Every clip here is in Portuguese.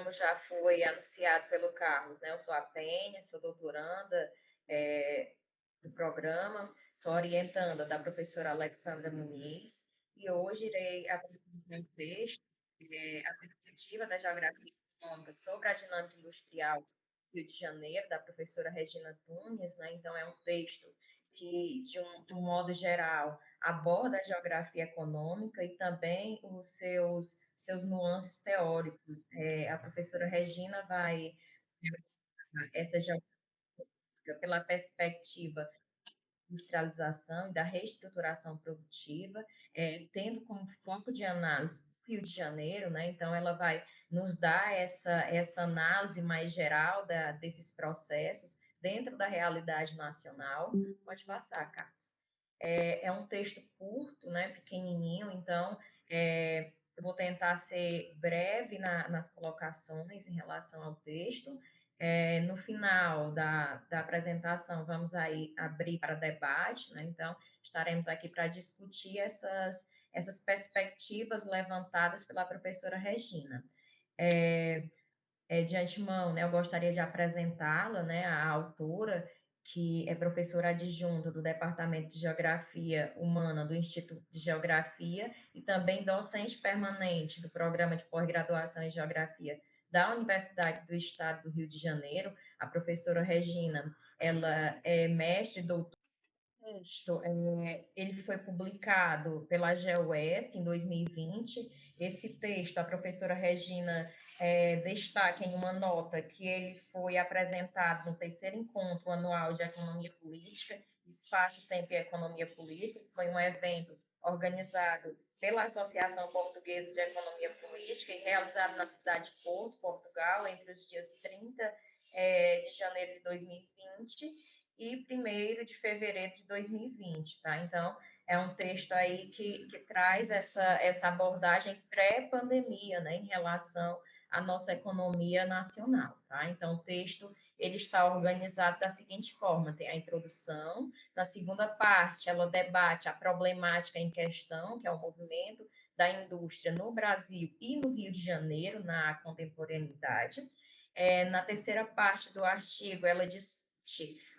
como já foi anunciado pelo Carlos, né? Eu sou a Penha, sou doutoranda é, do programa, sou orientanda da professora Alexandra Muniz, e hoje irei apresentar um texto, a perspectiva da geografia econômica sobre a dinâmica industrial do Rio de Janeiro, da professora Regina Tunes, né? Então, é um texto que, de um modo geral, aborda a geografia econômica e também os seus nuances teóricos. A professora Regina vai essa geografia pela perspectiva industrialização e da reestruturação produtiva, tendo como foco de análise o Rio de Janeiro, né? Então, ela vai nos dar essa análise mais geral desses processos dentro da realidade nacional. Pode passar, Carlos. É um texto curto, né? Pequenininho, então eu vou tentar ser breve nas colocações em relação ao texto. No final da apresentação, vamos aí abrir para debate, né? Então, estaremos aqui para discutir essas perspectivas levantadas pela professora Regina. De antemão, né, eu gostaria de apresentá-la, né, a autora, que é professora adjunta do Departamento de Geografia Humana do Instituto de Geografia e também docente permanente do Programa de Pós-Graduação em Geografia da Universidade do Estado do Rio de Janeiro. A professora Regina, ela é mestre e doutora. Ele foi publicado pela GEOS em 2020. Esse texto, a professora Regina destaca em uma nota que ele foi apresentado no terceiro encontro anual de Economia Política, Espaço, Tempo e Economia Política, que foi um evento organizado pela Associação Portuguesa de Economia Política e realizado na cidade de Porto, Portugal, entre os dias 30 de janeiro de 2020 e 1º de fevereiro de 2020, tá? Então, é um texto aí que traz essa abordagem pré-pandemia, né, em relação à nossa economia nacional, tá? Então, o texto, ele está organizado da seguinte forma, tem a introdução, na segunda parte, ela debate a problemática em questão, que é o movimento da indústria no Brasil e no Rio de Janeiro, na contemporaneidade. Na terceira parte do artigo, ela discute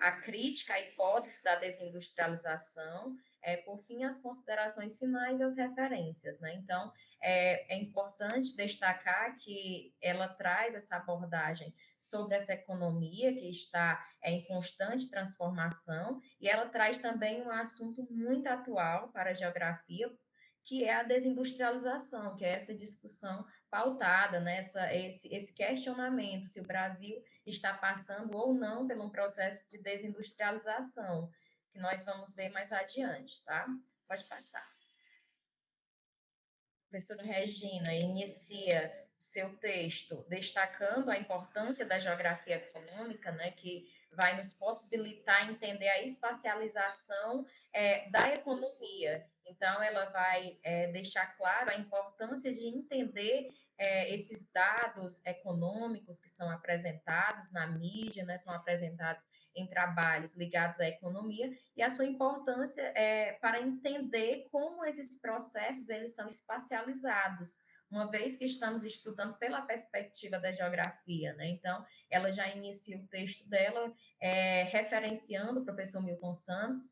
a crítica à hipótese da desindustrialização, por fim, as considerações finais e as referências, né? Então, é importante destacar que ela traz essa abordagem sobre essa economia que está em constante transformação e ela traz também um assunto muito atual para a geografia, que é a desindustrialização, que é essa discussão pautada, né? Esse questionamento se o Brasil está passando ou não por um processo de desindustrialização, que nós vamos ver mais adiante, tá? Pode passar. A professora Regina inicia seu texto destacando a importância da geografia econômica, né, que vai nos possibilitar entender a espacialização da economia. Então, ela vai deixar claro a importância de entender esses dados econômicos que são apresentados na mídia, né, são apresentados em trabalhos ligados à economia e a sua importância para entender como esses processos eles são espacializados, uma vez que estamos estudando pela perspectiva da geografia, né? Então, ela já inicia o texto dela referenciando o professor Milton Santos,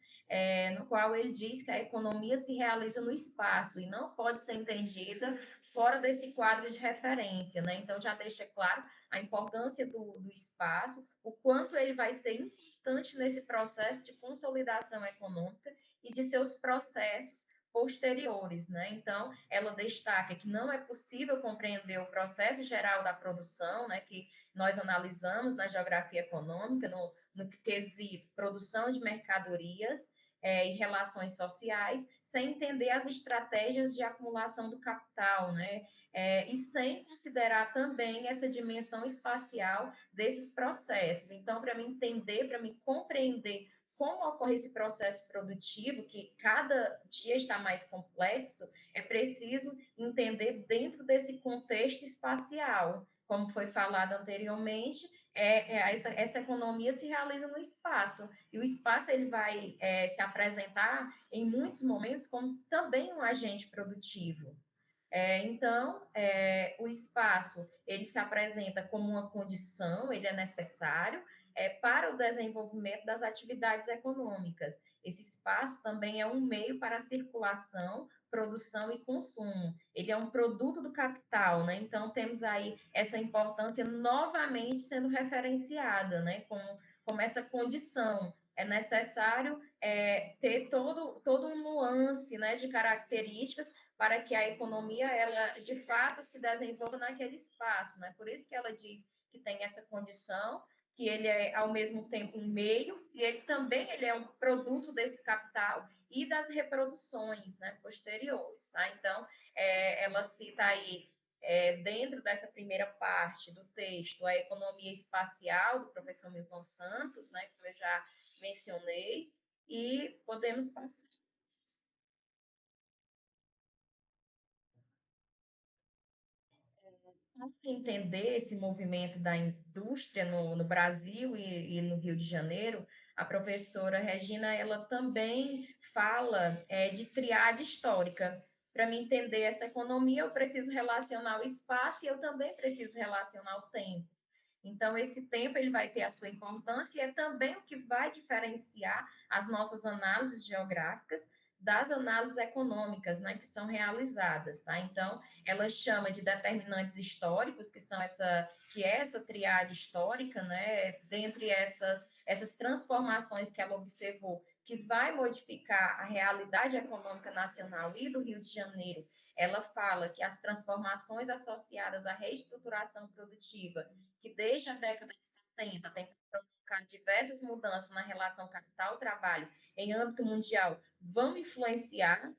no qual ele diz que a economia se realiza no espaço e não pode ser entendida fora desse quadro de referência, né? Então, já deixa claro a importância do espaço, o quanto ele vai ser importante nesse processo de consolidação econômica e de seus processos posteriores, né? Então, ela destaca que não é possível compreender o processo geral da produção, né, que nós analisamos na geografia econômica, no quesito produção de mercadorias e relações sociais, sem entender as estratégias de acumulação do capital, né? E sem considerar também essa dimensão espacial desses processos. Então, para me entender, para me compreender como ocorre esse processo produtivo, que cada dia está mais complexo, é preciso entender dentro desse contexto espacial. Como foi falado anteriormente, essa economia se realiza no espaço, e o espaço ele vai se apresentar em muitos momentos como também um agente produtivo. O espaço ele se apresenta como uma condição, ele é necessário para o desenvolvimento das atividades econômicas. Esse espaço também é um meio para a circulação, produção e consumo. Ele é um produto do capital, né? Então temos aí essa importância novamente sendo referenciada, né? Como essa condição. É necessário ter todo um nuance, né, de características para que a economia ela de fato se desenvolva naquele espaço, né? Por isso que ela diz que tem essa condição, que ele é ao mesmo tempo um meio e ele é um produto desse capital e das reproduções, né, posteriores, tá? Então, ela cita aí dentro dessa primeira parte do texto a economia espacial do professor Milton Santos, né, que eu já mencionei, e podemos passar. Para entender esse movimento da indústria no Brasil e no Rio de Janeiro, a professora Regina ela também fala de triade histórica. Para me entender essa economia, eu preciso relacionar o espaço e eu também preciso relacionar o tempo. Então, esse tempo ele vai ter a sua importância e é também o que vai diferenciar as nossas análises geográficas das análises econômicas, né, que são realizadas, tá? Então, ela chama de determinantes históricos, que é essa triade histórica, né, dentre essas transformações que ela observou, que vai modificar a realidade econômica nacional e do Rio de Janeiro. Ela fala que as transformações associadas à reestruturação produtiva que desde a década de 70 tem provocado diversas mudanças na relação capital-trabalho em âmbito mundial, vão influenciar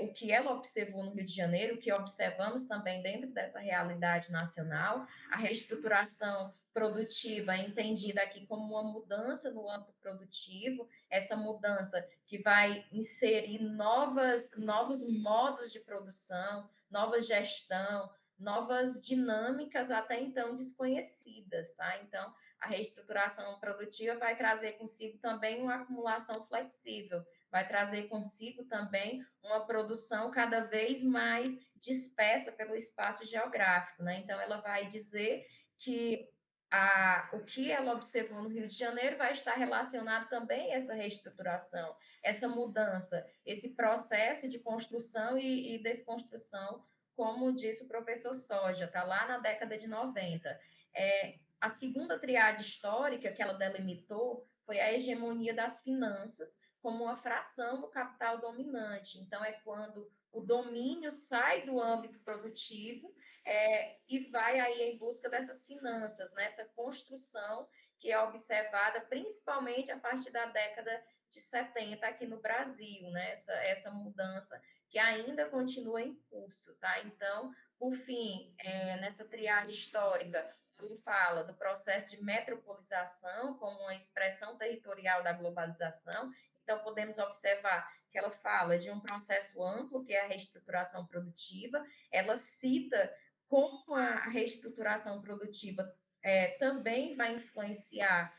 o que ela observou no Rio de Janeiro, o que observamos também dentro dessa realidade nacional, a reestruturação produtiva é entendida aqui como uma mudança no âmbito produtivo, essa mudança que vai inserir novos modos de produção, nova gestão, novas dinâmicas até então desconhecidas, tá? Então, a reestruturação produtiva vai trazer consigo também uma acumulação flexível, vai trazer consigo também uma produção cada vez mais dispersa pelo espaço geográfico, né? Então, ela vai dizer que o que ela observou no Rio de Janeiro vai estar relacionado também a essa reestruturação, essa mudança, esse processo de construção e desconstrução como disse o professor Soja, está lá na década de 90. A segunda triade histórica que ela delimitou foi a hegemonia das finanças como uma fração do capital dominante. Então, é quando o domínio sai do âmbito produtivo e vai aí em busca dessas finanças, nessa construção que é observada principalmente a partir da década de 70 aqui no Brasil, né? Essa mudança que ainda continua em curso, tá? Então, por fim, nessa triagem histórica, ele fala do processo de metropolização como uma expressão territorial da globalização. Então, podemos observar que ela fala de um processo amplo, que é a reestruturação produtiva. Ela cita como a reestruturação produtiva também vai influenciar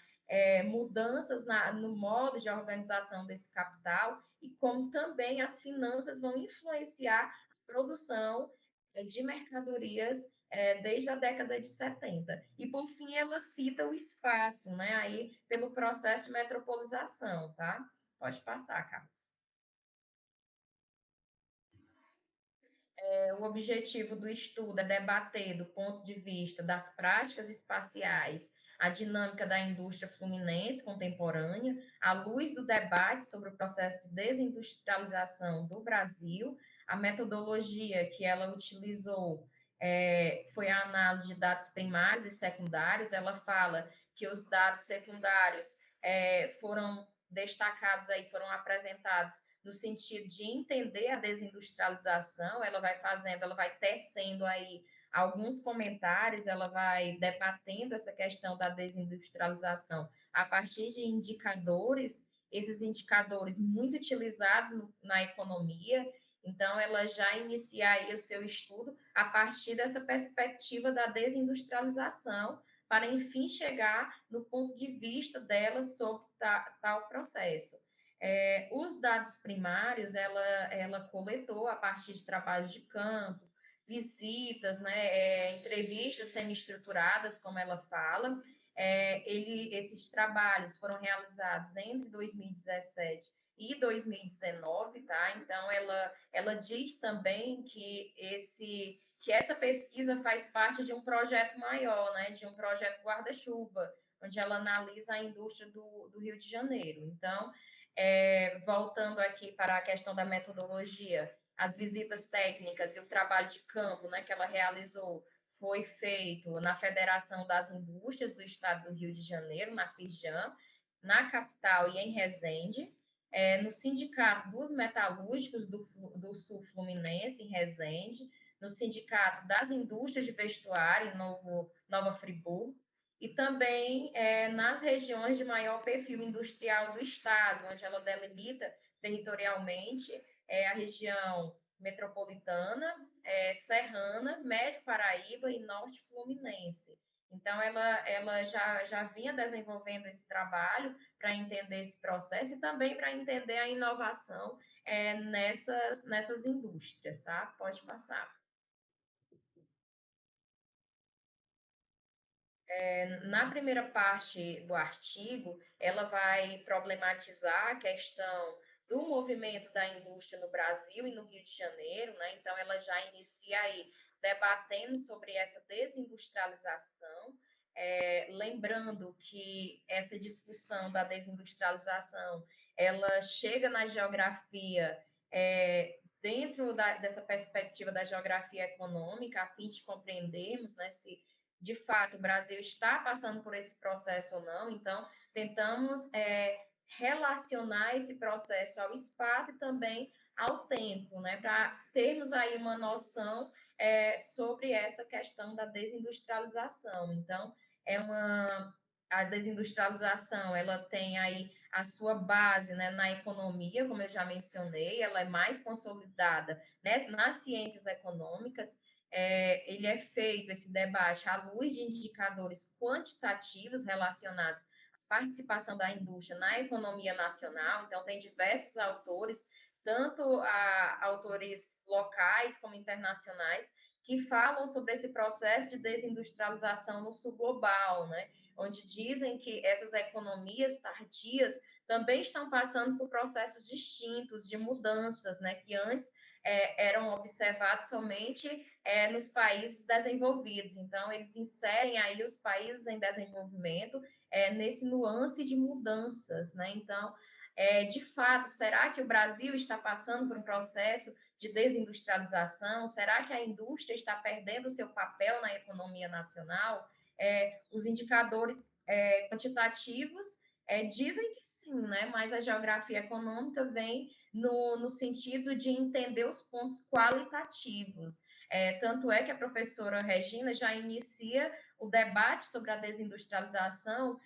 mudanças no modo de organização desse capital e como também as finanças vão influenciar a produção de mercadorias desde a década de 70. E, por fim, ela cita o espaço, né, aí pelo processo de metropolização, tá? Pode passar, Carlos. O objetivo do estudo é debater, do ponto de vista das práticas espaciais, a dinâmica da indústria fluminense contemporânea, à luz do debate sobre o processo de desindustrialização do Brasil, a metodologia que ela utilizou foi a análise de dados primários e secundários. Ela fala que os dados secundários foram destacados aí, foram apresentados no sentido de entender a desindustrialização, ela vai tecendo aí alguns comentários, ela vai debatendo essa questão da desindustrialização a partir de indicadores, esses indicadores muito utilizados na economia, então ela já inicia aí o seu estudo a partir dessa perspectiva da desindustrialização, para enfim chegar no ponto de vista dela sobre tal processo. Os dados primários ela coletou a partir de trabalhos de campo, visitas, né, entrevistas semi-estruturadas, como ela fala. Esses trabalhos foram realizados entre 2017 e 2019, tá? Então, ela diz também que essa pesquisa faz parte de um projeto maior, né, de um projeto guarda-chuva, onde ela analisa a indústria do Rio de Janeiro. Então, voltando aqui para a questão da metodologia, as visitas técnicas e o trabalho de campo, né, que ela realizou foi feito na Federação das Indústrias do Estado do Rio de Janeiro, na FIJAM, na capital e em Resende, no Sindicato dos Metalúrgicos do Sul Fluminense, em Resende, no Sindicato das Indústrias de Vestuário, em Nova Friburgo, e também nas regiões de maior perfil industrial do Estado, onde ela delimita territorialmente a região metropolitana, serrana, Médio Paraíba e Norte Fluminense. Então, ela já vinha desenvolvendo esse trabalho para entender esse processo e também para entender a inovação nessas indústrias, tá? Pode passar. Na primeira parte do artigo, ela vai problematizar a questão do movimento da indústria no Brasil e no Rio de Janeiro, né? Então, ela já inicia aí debatendo sobre essa desindustrialização, lembrando que essa discussão da desindustrialização, ela chega na geografia dentro dessa perspectiva da geografia econômica, a fim de compreendermos, né, se de fato o Brasil está passando por esse processo ou não. Então, tentamos relacionar esse processo ao espaço e também ao tempo, né, para termos aí uma noção sobre essa questão da desindustrialização. Então, a desindustrialização, ela tem aí a sua base, né, na economia, como eu já mencionei, ela é mais consolidada, né, nas ciências econômicas. Ele é feito, esse debate, à luz de indicadores quantitativos relacionados à participação da indústria na economia nacional. Então, tem diversos autores, tanto autores locais como internacionais, que falam sobre esse processo de desindustrialização no sul global, né? Onde dizem que essas economias tardias também estão passando por processos distintos de mudanças, né? Que antes eram observados somente nos países desenvolvidos. Então, eles inserem aí os países em desenvolvimento nesse nuance de mudanças, né? Então, de fato, será que o Brasil está passando por um processo de desindustrialização? Será que a indústria está perdendo seu papel na economia nacional? Os indicadores quantitativos dizem que sim, né? Mas a geografia econômica vem no sentido de entender os pontos qualitativos. Tanto é que a professora Regina já inicia o debate sobre a desindustrialização,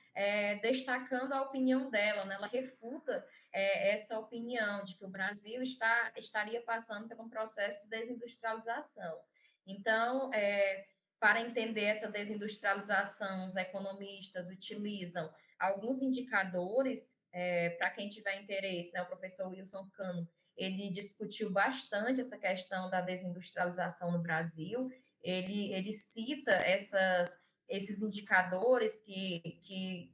destacando a opinião dela, né? Ela refuta essa opinião de que o Brasil estaria passando por um processo de desindustrialização. Então, para entender essa desindustrialização, os economistas utilizam alguns indicadores, para quem tiver interesse, né, o professor Wilson Cano, ele discutiu bastante essa questão da desindustrialização no Brasil, ele cita esses indicadores que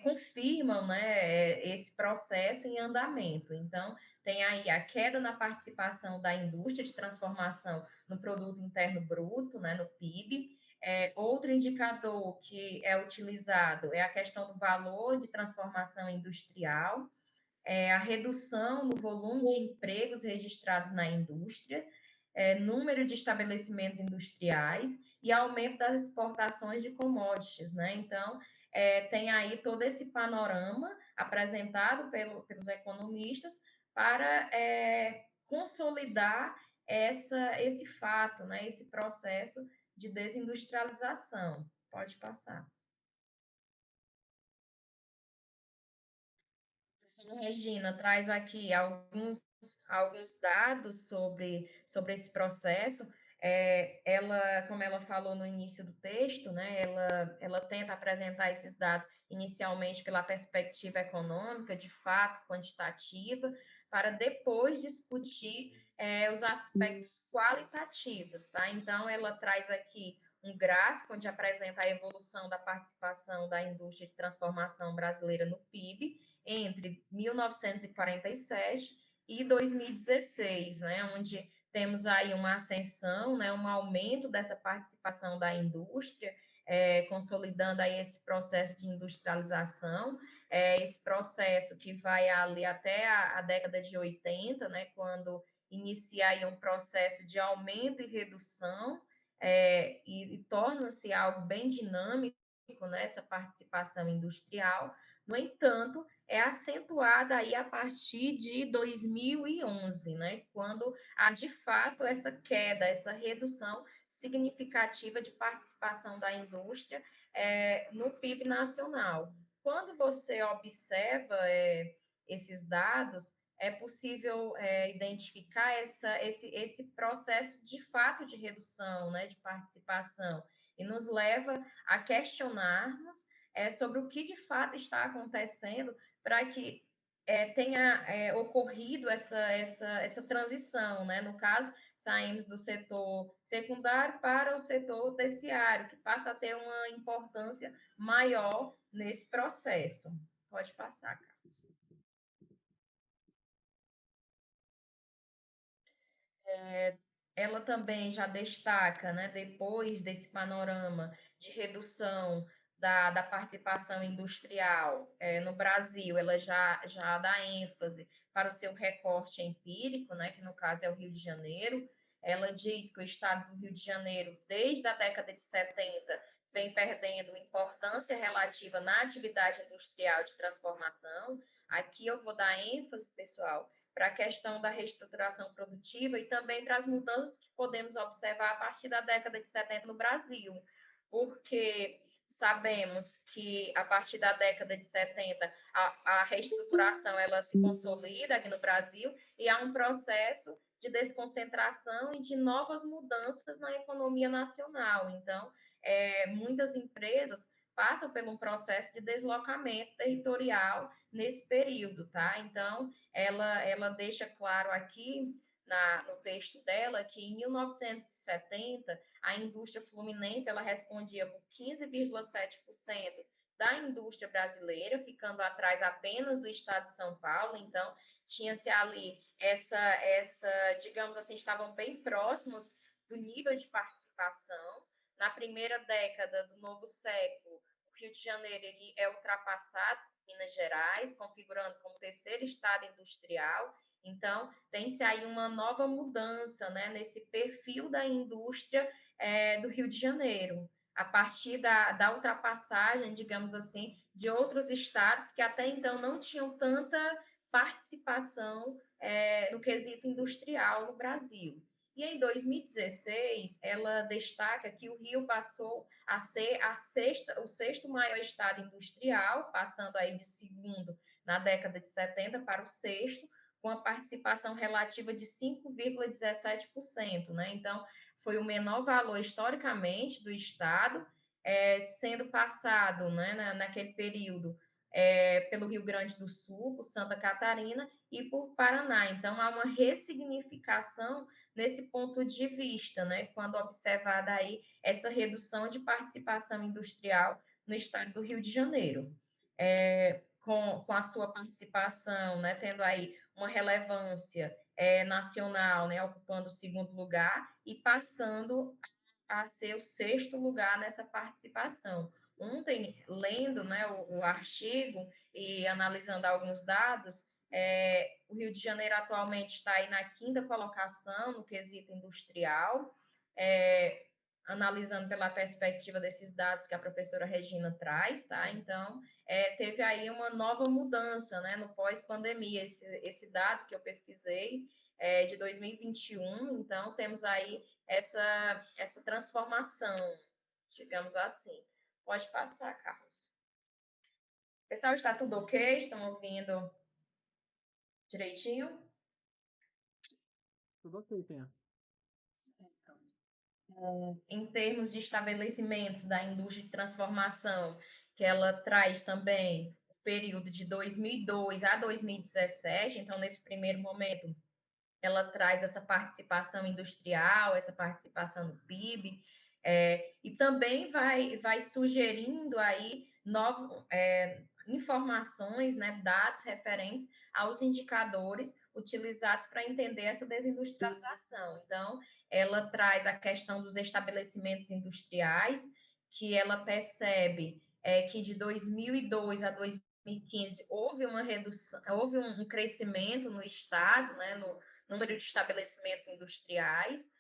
confirmam, né, esse processo em andamento. Então, tem aí a queda na participação da indústria de transformação no produto interno bruto, né, no PIB. Outro indicador que é utilizado é a questão do valor de transformação industrial, a redução no volume de empregos registrados na indústria, número de estabelecimentos industriais e aumento das exportações de commodities, né? Então, tem aí todo esse panorama apresentado pelos economistas para consolidar esse fato, né? Esse processo de desindustrialização. Pode passar. A professora Regina traz aqui alguns dados sobre esse processo. Como ela falou no início do texto, né, ela tenta apresentar esses dados inicialmente pela perspectiva econômica, de fato, quantitativa, para depois discutir os aspectos qualitativos, tá? Então, ela traz aqui um gráfico onde apresenta a evolução da participação da indústria de transformação brasileira no PIB entre 1947 e 2016, né? Onde temos aí uma ascensão, né? Um aumento dessa participação da indústria, consolidando aí esse processo de industrialização, esse processo que vai ali até a década de 80, né? Quando inicia aí um processo de aumento e redução, e torna-se algo bem dinâmico, né, essa participação industrial. No entanto, é acentuada aí a partir de 2011, né, quando há de fato essa queda, essa redução significativa de participação da indústria no PIB nacional. Quando você observa esses dados, é possível identificar esse processo de fato de redução, né, de participação, e nos leva a questionarmos sobre o que de fato está acontecendo para que tenha ocorrido essa transição, né? No caso, saímos do setor secundário para o setor terciário, que passa a ter uma importância maior nesse processo. Pode passar, Carlos. Ela também já destaca, né, depois desse panorama de redução da participação industrial no Brasil, ela já dá ênfase para o seu recorte empírico, né, que no caso é o Rio de Janeiro. Ela diz que o estado do Rio de Janeiro, desde a década de 70, vem perdendo importância relativa na atividade industrial de transformação. Aqui eu vou dar ênfase, pessoal, para a questão da reestruturação produtiva e também para as mudanças que podemos observar a partir da década de 70 no Brasil, porque sabemos que a partir da década de 70 a reestruturação ela se consolida aqui no Brasil e há um processo de desconcentração e de novas mudanças na economia nacional. Então, muitas empresas passam por um processo de deslocamento territorial nesse período, tá? Então, ela deixa claro aqui no texto dela que em 1970 a indústria fluminense ela respondia por 15,7% da indústria brasileira, ficando atrás apenas do estado de São Paulo. Então, tinha-se ali digamos assim, estavam bem próximos do nível de participação. Na primeira década do novo século, o Rio de Janeiro ele é ultrapassado Minas Gerais, configurando como terceiro estado industrial. Então, tem-se aí uma nova mudança, né, nesse perfil da indústria do Rio de Janeiro, a partir da ultrapassagem, digamos assim, de outros estados que até então não tinham tanta participação no quesito industrial no Brasil. E em 2016, ela destaca que o Rio passou a ser o sexto maior estado industrial, passando aí de segundo na década de 70 para o sexto, com a participação relativa de 5,17%, né? Então, foi o menor valor historicamente do estado, sendo passado, né, naquele período pelo Rio Grande do Sul, por Santa Catarina e por Paraná. Então, há uma ressignificação nesse ponto de vista, né, quando observada aí essa redução de participação industrial no estado do Rio de Janeiro. Com a sua participação, né, tendo aí uma relevância nacional, né, ocupando o segundo lugar e passando a ser o sexto lugar nessa participação. Ontem, lendo, né, o artigo e analisando alguns dados, o Rio de Janeiro atualmente está aí na quinta colocação no quesito industrial, analisando pela perspectiva desses dados que a professora Regina traz, tá? Então, teve aí uma nova mudança, né, no pós-pandemia. Esse dado que eu pesquisei é de 2021, então temos aí essa transformação, digamos assim. Pode passar, Carlos. Pessoal, está tudo ok? Estão ouvindo direitinho? Tudo ok, Penha. Em termos de estabelecimentos da indústria de transformação, que ela traz também o período de 2002 a 2017, então, nesse primeiro momento, ela traz essa participação industrial, essa participação no PIB, e também vai sugerindo aí informações, né, dados referentes aos indicadores utilizados para entender essa desindustrialização. Então, ela traz a questão dos estabelecimentos industriais, que ela percebe que de 2002 a 2015 houve uma redução, houve um crescimento no estado, né, no número de estabelecimentos industriais,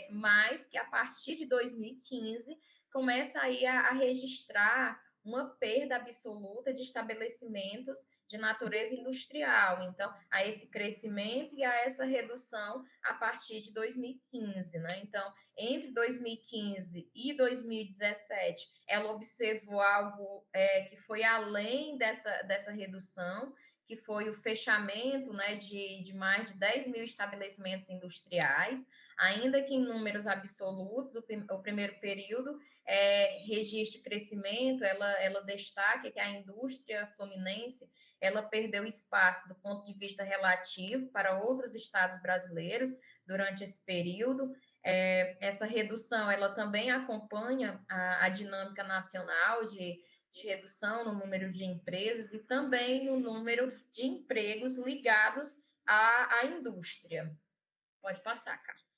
mas que a partir de 2015 começa aí a registrar uma perda absoluta de estabelecimentos de natureza industrial. Então, a esse crescimento e a essa redução a partir de 2015, né? Então, entre 2015 e 2017, ela observou algo que foi além dessa redução, que foi o fechamento, né, de mais de 10 mil estabelecimentos industriais, ainda que em números absolutos, o primeiro período registra crescimento, ela destaca que a indústria fluminense ela perdeu espaço do ponto de vista relativo para outros estados brasileiros durante esse período. Essa redução ela também acompanha a dinâmica nacional de redução no número de empresas e também no número de empregos ligados à indústria. Pode passar, Carlos.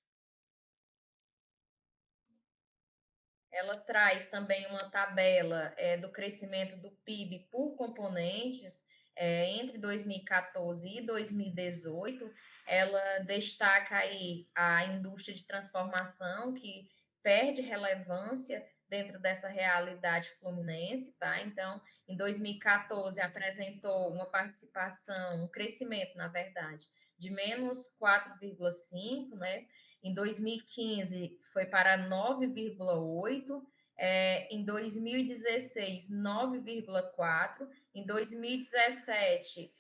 Ela traz também uma tabela do crescimento do PIB por componentes entre 2014 e 2018. Ela destaca aí a indústria de transformação, que perde relevância dentro dessa realidade fluminense, tá? Então, em 2014 apresentou uma participação, um crescimento, na verdade, de menos 4,5, né? Em 2015 foi para 9,8, em 2016 9,4, em 2017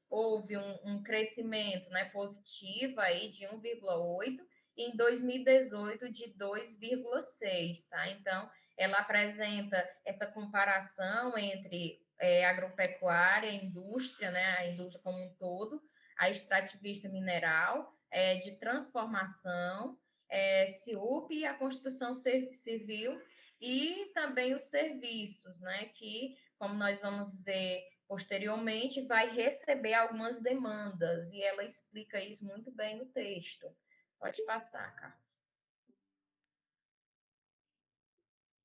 houve um crescimento, né, positivo aí de 1,8 e em 2018 de 2,6, tá? Então, ela apresenta essa comparação entre agropecuária, indústria, né, a indústria como um todo, a extrativista mineral, de transformação, CIUP e a construção civil e também os serviços, né, que, como nós vamos ver posteriormente, vai receber algumas demandas, e ela explica isso muito bem no texto. Pode passar, Carlos.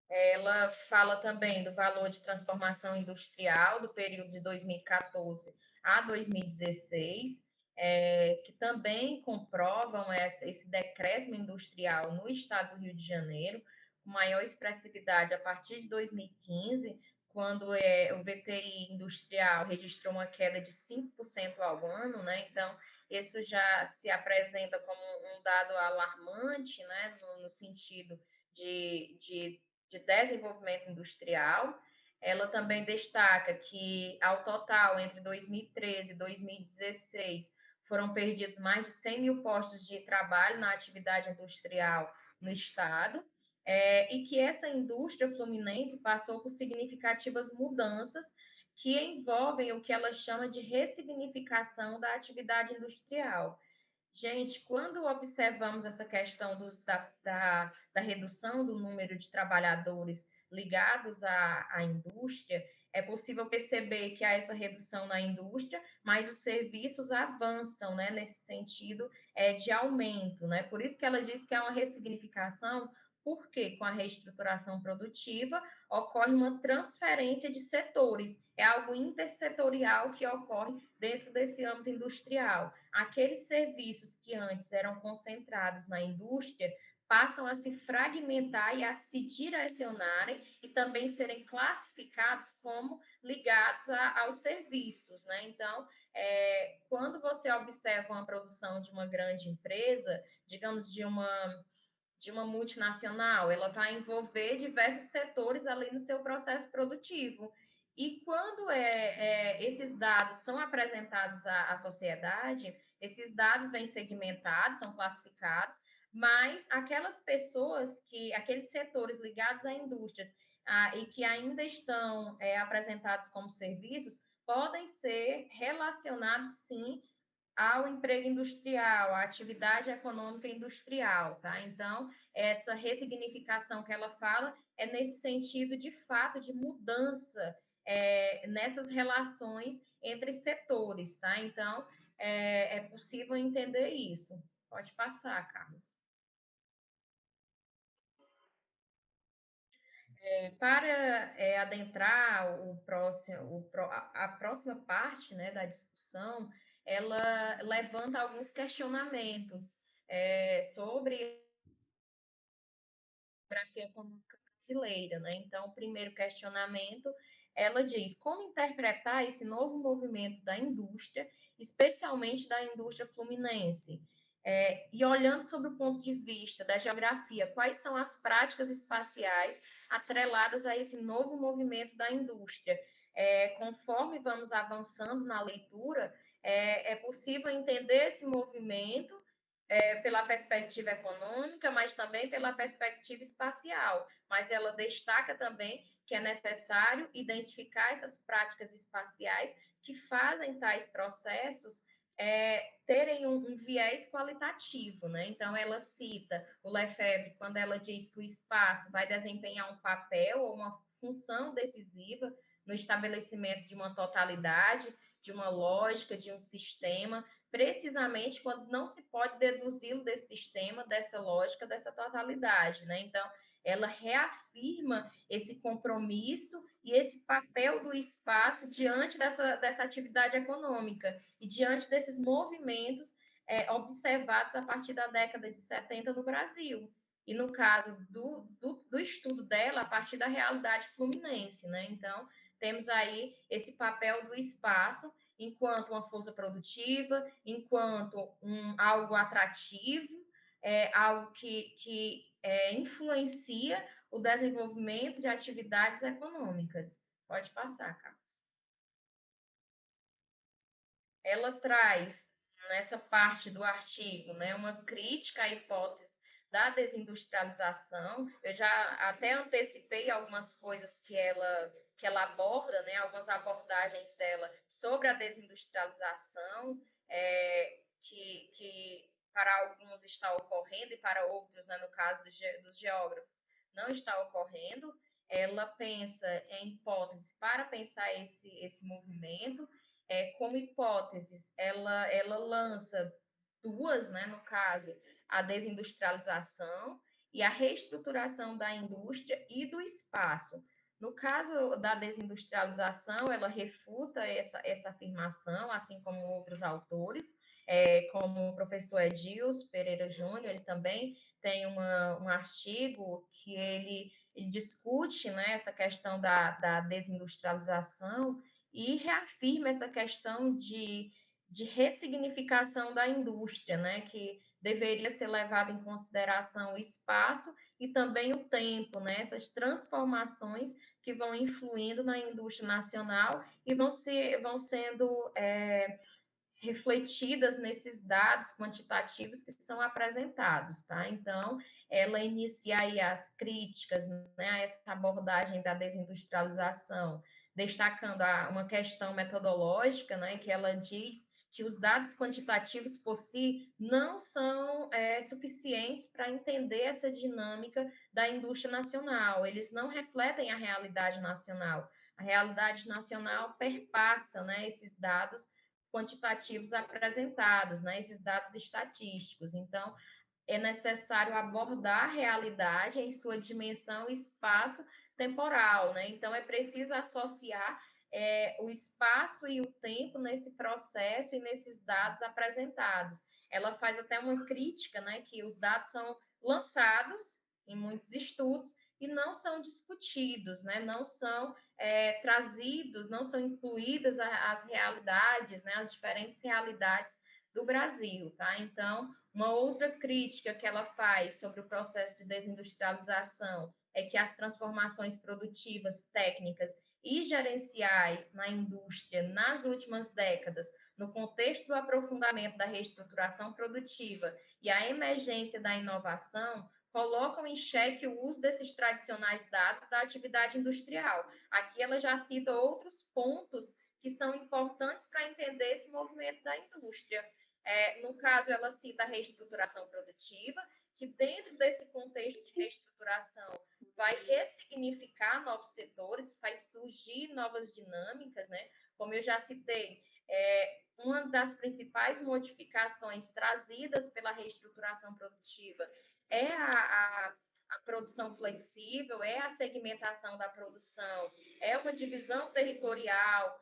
Ela fala também do valor de transformação industrial do período de 2014 a 2016, que também comprovam esse decréscimo industrial no estado do Rio de Janeiro, com maior expressividade a partir de 2015, quando o VTI industrial registrou uma queda de 5% ao ano, né? Então, isso já se apresenta como um dado alarmante, né? No sentido de desenvolvimento industrial. Ela também destaca que, ao total, entre 2013 e 2016, foram perdidos mais de 100 mil postos de trabalho na atividade industrial no Estado, e que essa indústria fluminense passou por significativas mudanças que envolvem o que ela chama de ressignificação da atividade industrial. Gente, quando observamos essa questão da redução do número de trabalhadores ligados à indústria, é possível perceber que há essa redução na indústria, mas os serviços avançam, né, nesse sentido de aumento, né? Por isso que ela diz que há uma ressignificação, porque com a reestruturação produtiva ocorre uma transferência de setores, é algo intersetorial que ocorre dentro desse âmbito industrial. Aqueles serviços que antes eram concentrados na indústria passam a se fragmentar e a se direcionarem e também serem classificados como ligados aos serviços, né? Então, quando você observa uma produção de uma grande empresa, digamos de uma multinacional, ela vai envolver diversos setores ali no seu processo produtivo. E quando esses dados são apresentados à sociedade, esses dados vêm segmentados, são classificados, mas aquelas pessoas aqueles setores ligados a indústrias e que ainda estão apresentados como serviços, podem ser relacionados, sim, ao emprego industrial, à atividade econômica industrial, tá? Então, essa ressignificação que ela fala é nesse sentido, de fato, de mudança nessas relações entre setores, tá? Então, é possível entender isso. Pode passar, Carlos. Para adentrar a próxima parte, né, da discussão, ela levanta alguns questionamentos sobre geografia econômica brasileira, né? Então, o primeiro questionamento, ela diz como interpretar esse novo movimento da indústria, especialmente da indústria fluminense. E olhando sobre o ponto de vista da geografia, quais são as práticas espaciais atreladas a esse novo movimento da indústria? Conforme vamos avançando na leitura, é possível entender esse movimento pela perspectiva econômica, mas também pela perspectiva espacial. Mas ela destaca também que é necessário identificar essas práticas espaciais que fazem tais processos terem um viés qualitativo, né? Então, ela cita o Lefebvre quando ela diz que o espaço vai desempenhar um papel ou uma função decisiva no estabelecimento de uma totalidade, de uma lógica, de um sistema, precisamente quando não se pode deduzi-lo desse sistema, dessa lógica, dessa totalidade, né? Então, ela reafirma esse compromisso e esse papel do espaço diante dessa atividade econômica e diante desses movimentos observados a partir da década de 70 no Brasil. E no caso do estudo dela, a partir da realidade fluminense, né? Então, temos aí esse papel do espaço enquanto uma força produtiva, enquanto algo atrativo, algo que influencia o desenvolvimento de atividades econômicas. Pode passar, Carlos. Ela traz nessa parte do artigo, né, uma crítica à hipótese da desindustrialização. Eu já até antecipei algumas coisas que ela aborda, né, algumas abordagens dela sobre a desindustrialização, que para alguns está ocorrendo e para outros, né, no caso dos geógrafos, não está ocorrendo. Ela pensa em hipóteses para pensar esse movimento, como hipóteses, ela lança duas, né, no caso, a desindustrialização e a reestruturação da indústria e do espaço. No caso da desindustrialização, ela refuta essa afirmação, assim como outros autores, como o professor Edilson Pereira Júnior, ele também tem um artigo que ele discute, né, essa questão da desindustrialização e reafirma essa questão de ressignificação da indústria, né, que deveria ser levado em consideração o espaço e também o tempo, né, essas transformações que vão influindo na indústria nacional e vão sendo refletidas nesses dados quantitativos que são apresentados, tá? Então, ela inicia aí as críticas, né, a essa abordagem da desindustrialização, destacando uma questão metodológica, né, que ela diz que os dados quantitativos por si não são suficientes para entender essa dinâmica da indústria nacional, eles não refletem a realidade nacional. A realidade nacional perpassa, né, esses dados quantitativos apresentados, né, esses dados estatísticos. Então, é necessário abordar a realidade em sua dimensão espaço-temporal, né? Então, é preciso associar o espaço e o tempo nesse processo e nesses dados apresentados. Ela faz até uma crítica, né, que os dados são lançados em muitos estudos e não são discutidos, né, não são trazidos, não são incluídas as realidades, né, as diferentes realidades do Brasil, tá? Então, uma outra crítica que ela faz sobre o processo de desindustrialização é que as transformações produtivas, técnicas e gerenciais na indústria nas últimas décadas, no contexto do aprofundamento da reestruturação produtiva e a emergência da inovação, colocam em xeque o uso desses tradicionais dados da atividade industrial. Aqui ela já cita outros pontos que são importantes para entender esse movimento da indústria. No caso, ela cita a reestruturação produtiva, que dentro desse contexto de reestruturação vai ressignificar novos setores, faz surgir novas dinâmicas, né? Como eu já citei, uma das principais modificações trazidas pela reestruturação produtiva é a produção flexível, é a segmentação da produção, é uma divisão territorial,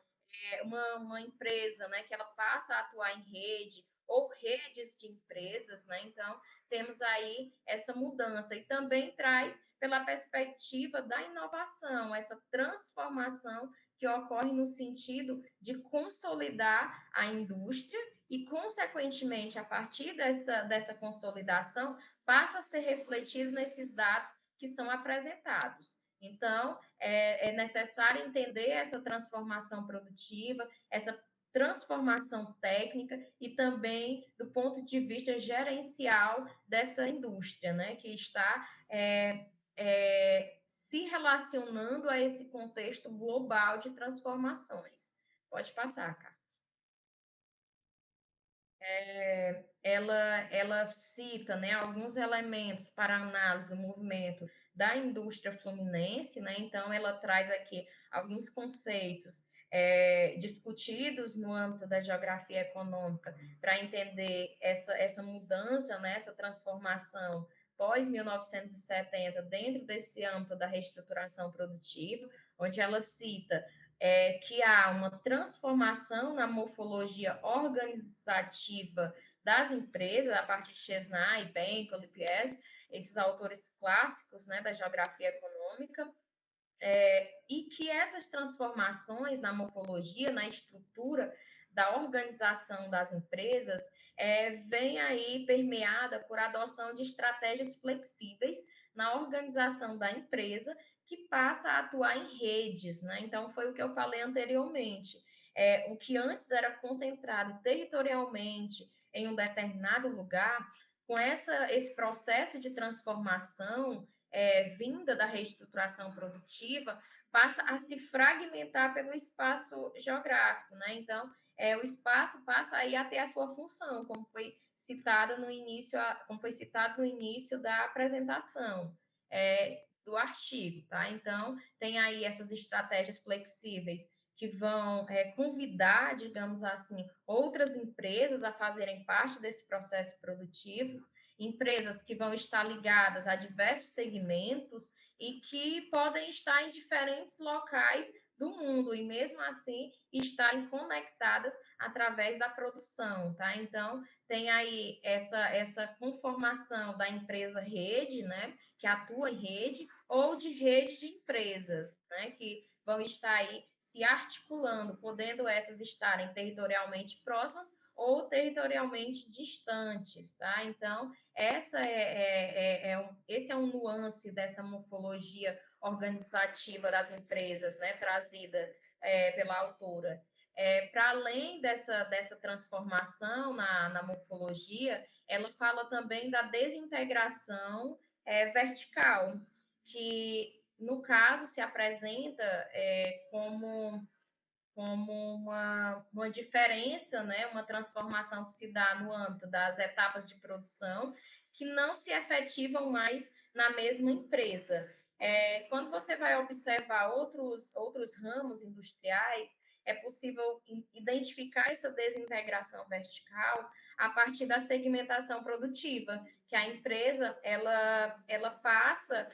uma empresa, né, que ela passa a atuar em rede ou redes de empresas, né? Então, temos aí essa mudança e também traz pela perspectiva da inovação, essa transformação que ocorre no sentido de consolidar a indústria e, consequentemente, a partir dessa consolidação, passa a ser refletido nesses dados que são apresentados. Então, é necessário entender essa transformação produtiva, essa transformação técnica e também do ponto de vista gerencial dessa indústria, né, que está se relacionando a esse contexto global de transformações. Pode passar, Carlos. Ela cita, né, alguns elementos para análise do movimento da indústria fluminense, né? Então, ela traz aqui alguns conceitos discutidos no âmbito da geografia econômica para entender essa mudança, né, essa transformação pós-1970 dentro desse âmbito da reestruturação produtiva, onde ela cita que há uma transformação na morfologia organizativa das empresas, a partir de Chesnay, Benko, Lipies, esses autores clássicos, né, da geografia econômica, e que essas transformações na morfologia, na estrutura da organização das empresas, vem aí permeada por adoção de estratégias flexíveis na organização da empresa, que passa a atuar em redes, né? Então, foi o que eu falei anteriormente. O que antes era concentrado territorialmente em um determinado lugar, com esse processo de transformação vinda da reestruturação produtiva, passa a se fragmentar pelo espaço geográfico, né? Então, o espaço passa aí a ter a sua função, como foi citado no início, da apresentação do artigo, tá? Então, tem aí essas estratégias flexíveis que vão convidar, digamos assim, outras empresas a fazerem parte desse processo produtivo, empresas que vão estar ligadas a diversos segmentos e que podem estar em diferentes locais do mundo e mesmo assim estarem conectadas através da produção, tá? Então, tem aí essa conformação da empresa rede, né, que atua em rede, ou de rede de empresas, né, que vão estar aí se articulando, podendo essas estarem territorialmente próximas ou territorialmente distantes, tá? Então, esse é um nuance dessa morfologia organizativa das empresas, né, trazida pela autora. Para além dessa transformação na morfologia, ela fala também da desintegração vertical, que, no caso, se apresenta como uma diferença, né, uma transformação que se dá no âmbito das etapas de produção, que não se efetivam mais na mesma empresa. Quando você vai observar outros ramos industriais, é possível identificar essa desintegração vertical a partir da segmentação produtiva, que a empresa ela passa,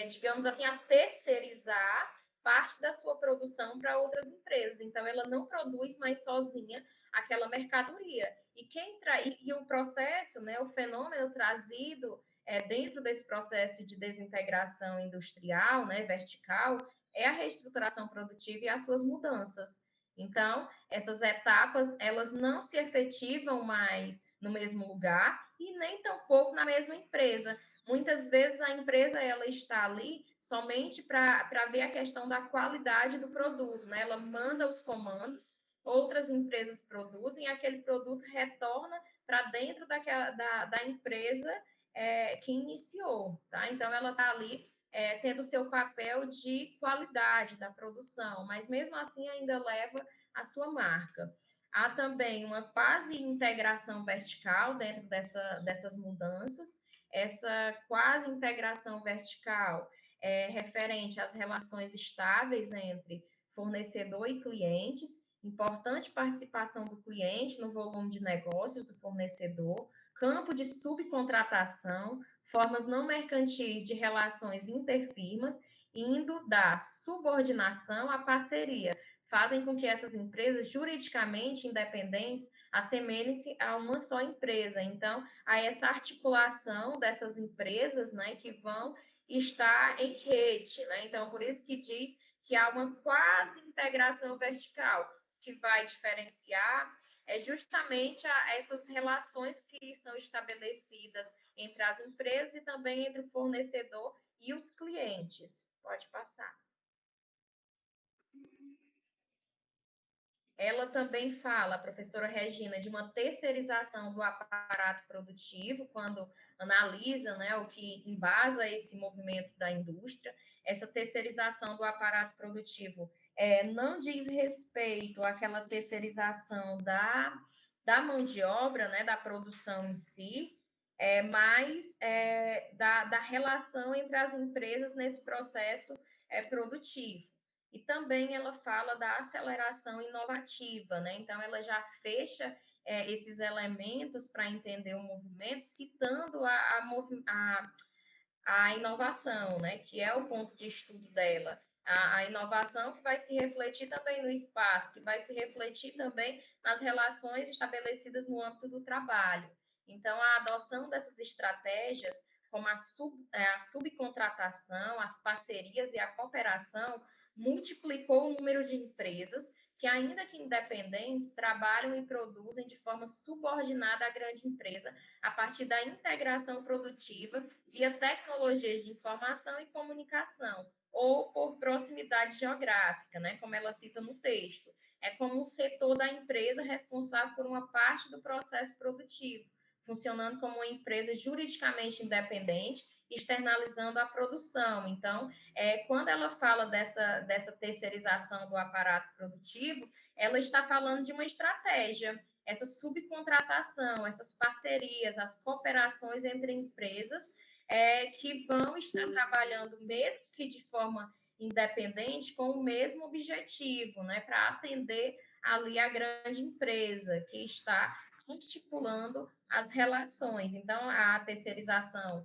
digamos assim, a terceirizar parte da sua produção para outras empresas. Então, ela não produz mais sozinha aquela mercadoria. E o processo, né, o fenômeno trazido dentro desse processo de desintegração industrial, né, vertical, é a reestruturação produtiva e as suas mudanças. Então, essas etapas, elas não se efetivam mais no mesmo lugar e nem tampouco na mesma empresa. Muitas vezes a empresa ela está ali somente para ver a questão da qualidade do produto, né? Ela manda os comandos, outras empresas produzem, e aquele produto retorna para dentro da empresa que iniciou, tá? Então ela está ali tendo seu papel de qualidade da produção, mas mesmo assim ainda leva a sua marca. Há também uma quase integração vertical dentro dessas mudanças. Essa quase integração vertical é referente às relações estáveis entre fornecedor e clientes, importante participação do cliente no volume de negócios do fornecedor, campo de subcontratação, formas não mercantis de relações interfirmas, indo da subordinação à parceria, fazem com que essas empresas juridicamente independentes assemelhem-se a uma só empresa. Então, há essa articulação dessas empresas, né, que vão estar em rede, né? Então, por isso que diz que há uma quase integração vertical, que vai diferenciar justamente essas relações que são estabelecidas entre as empresas e também entre o fornecedor e os clientes. Pode passar. Ela também fala, a professora Regina, de uma terceirização do aparato produtivo, quando analisa, né, o que embasa esse movimento da indústria. Essa terceirização do aparato produtivo não diz respeito àquela terceirização da mão de obra, né, da produção em si, mas da relação entre as empresas nesse processo produtivo. E também ela fala da aceleração inovativa, né? Então, ela já fecha esses elementos para entender o movimento, citando a inovação, né? Que é o ponto de estudo dela. A inovação que vai se refletir também no espaço, que vai se refletir também nas relações estabelecidas no âmbito do trabalho. Então, a adoção dessas estratégias, como a subcontratação, as parcerias e a cooperação, multiplicou o número de empresas que, ainda que independentes, trabalham e produzem de forma subordinada à grande empresa, a partir da integração produtiva via tecnologias de informação e comunicação, ou por proximidade geográfica, né, como ela cita no texto. É como um setor da empresa responsável por uma parte do processo produtivo, funcionando como uma empresa juridicamente independente, externalizando a produção. Então, quando ela fala dessa terceirização do aparato produtivo, ela está falando de uma estratégia, essa subcontratação, essas parcerias, as cooperações entre empresas que vão estar trabalhando, mesmo que de forma independente, com o mesmo objetivo, né, para atender ali a grande empresa que está articulando as relações. Então, a terceirização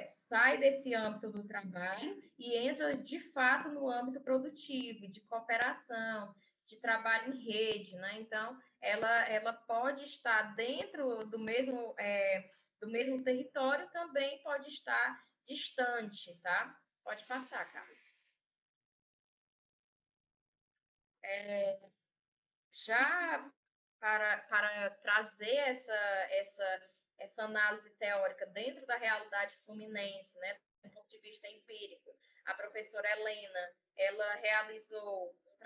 sai desse âmbito do trabalho e entra de fato no âmbito produtivo, de cooperação, de trabalho em rede, né? Então, ela pode estar dentro do mesmo território, também pode estar distante, tá? Pode passar, Carlos. Já para trazer essa análise teórica dentro da realidade fluminense, né, do ponto de vista empírico, a professora Helena, ela realizou os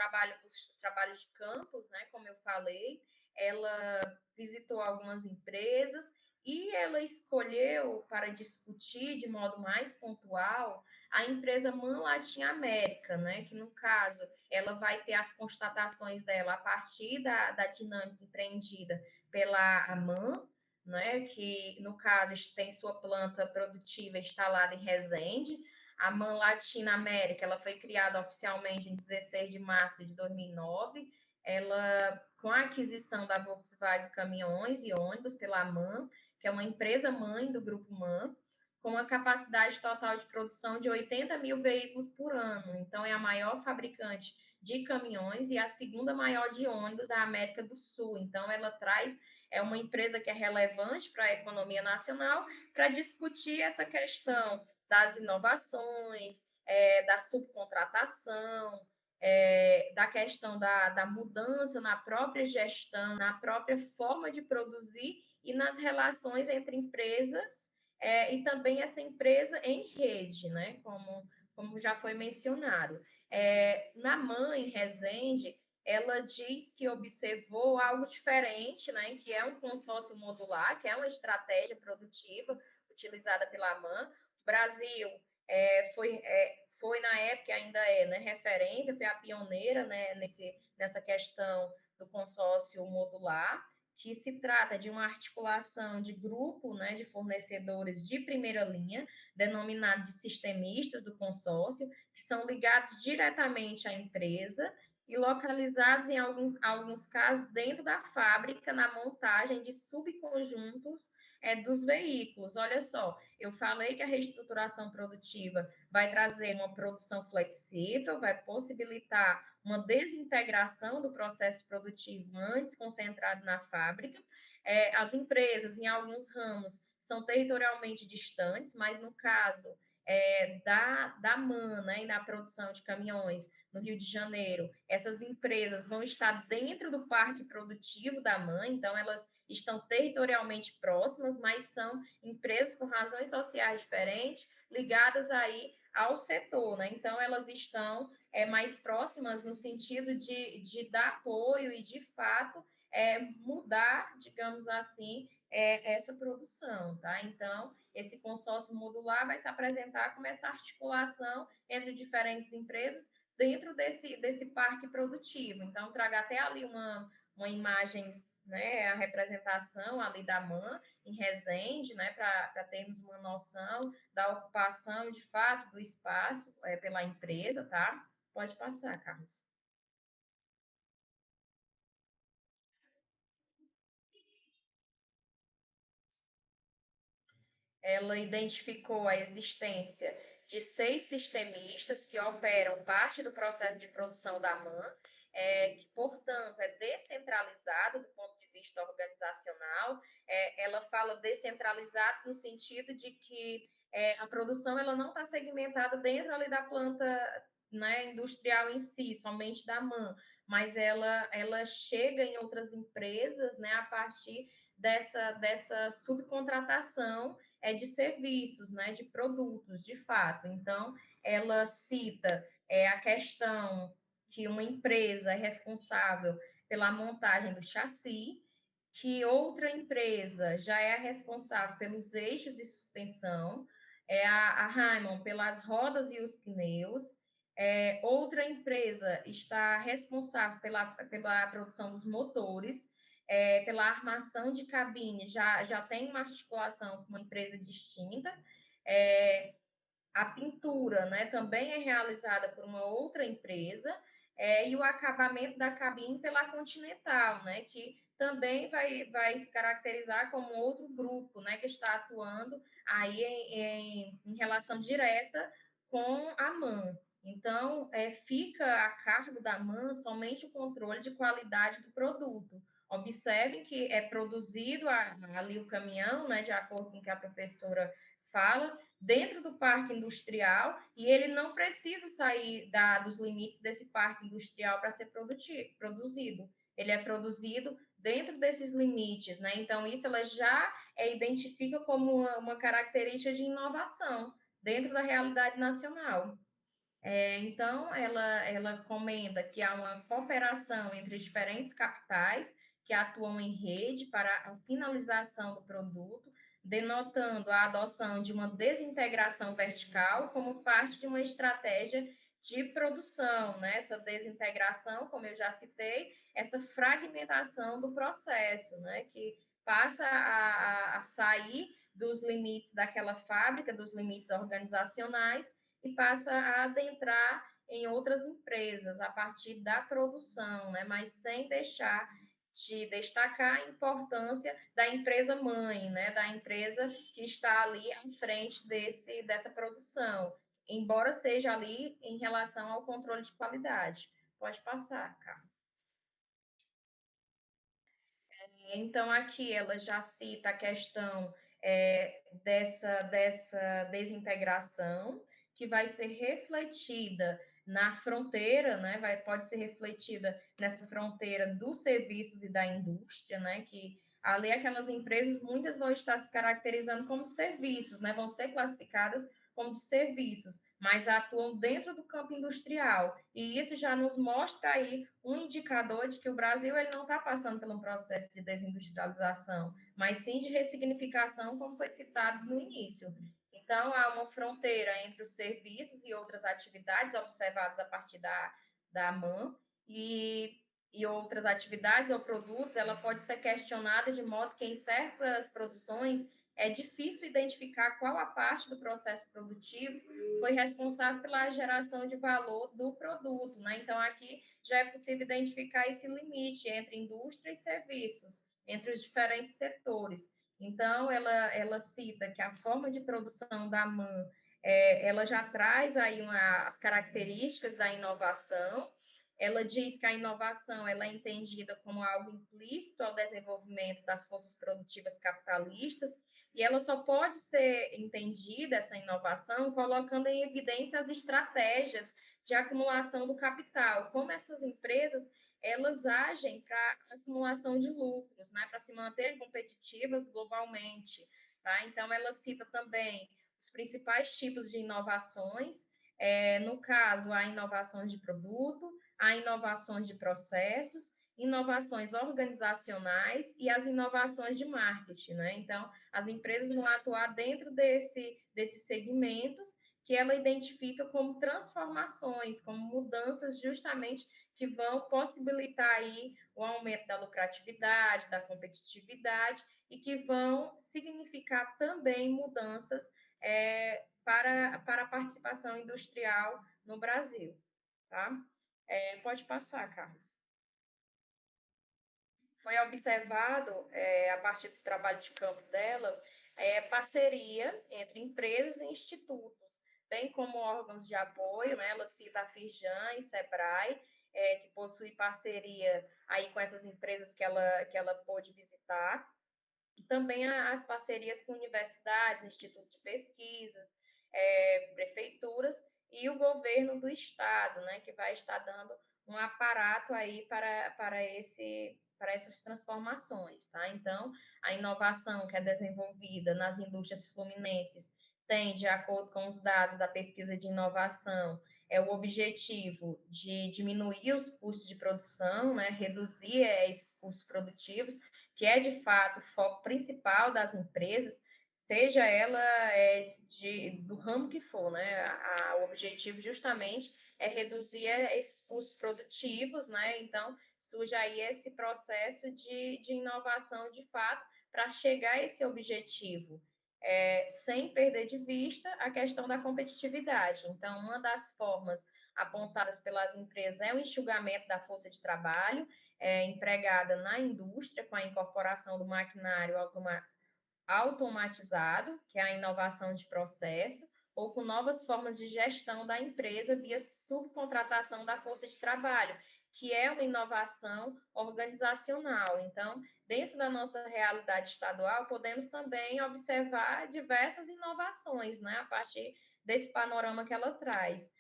trabalhos de campos, né, como eu falei, ela visitou algumas empresas e ela escolheu para discutir de modo mais pontual a empresa MAN Latin América, né, que no caso ela vai ter as constatações dela a partir da dinâmica empreendida pela AMAN, né, que no caso tem sua planta produtiva instalada em Resende. A MAN Latina América, ela foi criada oficialmente em 16 de março de 2009. Ela, com a aquisição da Volkswagen Caminhões e Ônibus pela MAN, que é uma empresa mãe do grupo MAN, com a capacidade total de produção de 80 mil veículos por ano. Então, é a maior fabricante de caminhões e a segunda maior de ônibus da América do Sul. Então, ela traz uma empresa que é relevante para a economia nacional para discutir essa questão das inovações, da subcontratação, da questão da mudança na própria gestão, na própria forma de produzir e nas relações entre empresas e também essa empresa em rede, né? Como já foi mencionado. Na mãe, Resende, ela diz que observou algo diferente, né? Que é um consórcio modular, que é uma estratégia produtiva utilizada pela MAN. O Brasil foi na época, ainda é, né, referência, foi a pioneira, né, nessa questão do consórcio modular, que se trata de uma articulação de grupo, né, de fornecedores de primeira linha, denominado de sistemistas do consórcio, que são ligados diretamente à empresa e localizados, em alguns casos, dentro da fábrica, na montagem de subconjuntos dos veículos. Olha só, eu falei que a reestruturação produtiva vai trazer uma produção flexível, vai possibilitar uma desintegração do processo produtivo antes concentrado na fábrica. As empresas, em alguns ramos, são territorialmente distantes, mas no caso da MAN, né, e na produção de caminhões no Rio de Janeiro, essas empresas vão estar dentro do parque produtivo da MAN, então elas estão territorialmente próximas, mas são empresas com razões sociais diferentes, ligadas aí ao setor, né? Então elas estão mais próximas no sentido de dar apoio e, de fato, mudar, digamos assim, essa produção, tá? Então, esse consórcio modular vai se apresentar como essa articulação entre diferentes empresas dentro desse parque produtivo. Então, traga até ali uma imagem, né, a representação ali da MAN em Resende, né, para termos uma noção da ocupação, de fato, do espaço pela empresa, tá? Pode passar, Carlos. Ela identificou a existência de 6 sistemistas que operam parte do processo de produção da MAN, que, portanto, é descentralizado do ponto de vista organizacional. Ela fala descentralizado no sentido de que a produção ela não está segmentada dentro ali da planta, né, industrial em si, somente da MAN, mas ela chega em outras empresas, né, a partir dessa subcontratação de serviços, né, de produtos, de fato. Então, ela cita a questão que uma empresa é responsável pela montagem do chassi, que outra empresa já é a responsável pelos eixos de suspensão, a Raimon pelas rodas e os pneus, outra empresa está responsável pela produção dos motores, pela armação de cabine, já tem uma articulação com uma empresa distinta. A pintura, né, também é realizada por uma outra empresa, e o acabamento da cabine pela Continental, né, que também vai se caracterizar como outro grupo, né, que está atuando aí em relação direta com a MAN. Então, fica a cargo da MAN somente o controle de qualidade do produto. Observem que é produzido ali o caminhão, né, de acordo com o que a professora fala, dentro do parque industrial, e ele não precisa sair dos limites desse parque industrial para ser produzido. Ele é produzido dentro desses limites, né? Então, isso ela já identifica como uma característica de inovação dentro da realidade nacional. Então, ela comenta que há uma cooperação entre diferentes capitais que atuam em rede para a finalização do produto, denotando a adoção de uma desintegração vertical como parte de uma estratégia de produção, né? Essa desintegração, como eu já citei, essa fragmentação do processo, né? Que passa a sair dos limites daquela fábrica, dos limites organizacionais, e passa a adentrar em outras empresas a partir da produção, né? Mas sem deixar de destacar a importância da empresa mãe, né? Da empresa que está ali à frente dessa produção, embora seja ali em relação ao controle de qualidade. Pode passar, Carlos. Então, aqui ela já cita a questão dessa desintegração, que vai ser refletida na fronteira, né? Pode ser refletida nessa fronteira dos serviços e da indústria, né? Que ali aquelas empresas, muitas vão estar se caracterizando como serviços, né? Vão ser classificadas como serviços, mas atuam dentro do campo industrial. E isso já nos mostra aí um indicador de que o Brasil ele não está passando por um processo de desindustrialização, mas sim de ressignificação, como foi citado no início. Então, há uma fronteira entre os serviços e outras atividades observadas a partir da AMAN, e outras atividades ou produtos, ela pode ser questionada de modo que, em certas produções, é difícil identificar qual a parte do processo produtivo foi responsável pela geração de valor do produto, né? Então, aqui já é possível identificar esse limite entre indústria e serviços, entre os diferentes setores. Então, ela cita que a forma de produção da MAN, ela já traz aí as características da inovação. Ela diz que a inovação ela é entendida como algo implícito ao desenvolvimento das forças produtivas capitalistas, e ela só pode ser entendida, essa inovação, colocando em evidência as estratégias de acumulação do capital, como essas empresas elas agem para acumulação de lucros, né, para se manterem competitivas globalmente, tá? Então, ela cita também os principais tipos de inovações, no caso, há inovações de produto, há inovações de processos, inovações organizacionais e as inovações de marketing, né? Então, as empresas vão atuar dentro desses segmentos que ela identifica como transformações, como mudanças justamente que vão possibilitar aí o aumento da lucratividade, da competitividade e que vão significar também mudanças para a participação industrial no Brasil, tá? Pode passar, Carlos. Foi observado, a partir do trabalho de campo dela, parceria entre empresas e institutos, bem como órgãos de apoio, né? Ela cita a Firjan e Sebrae, que possui parceria aí com essas empresas que ela pôde visitar, e também as parcerias com universidades, institutos de pesquisas, prefeituras e o governo do estado, né, que vai estar dando um aparato aí para essas transformações, tá? Então, a inovação que é desenvolvida nas indústrias fluminenses tem, de acordo com os dados da pesquisa de inovação, o objetivo de diminuir os custos de produção, né, reduzir esses custos produtivos, que é de fato o foco principal das empresas, seja ela do ramo que for, né? O objetivo justamente é reduzir esses custos produtivos, né? Então, surge aí esse processo de inovação de fato para chegar a esse objetivo, sem perder de vista a questão da competitividade. Então, uma das formas apontadas pelas empresas é o enxugamento da força de trabalho, empregada na indústria, com a incorporação do maquinário automatizado, que é a inovação de processo, ou com novas formas de gestão da empresa via subcontratação da força de trabalho, que é uma inovação organizacional. Então, dentro da nossa realidade estadual, podemos também observar diversas inovações, né, a partir desse panorama que ela traz.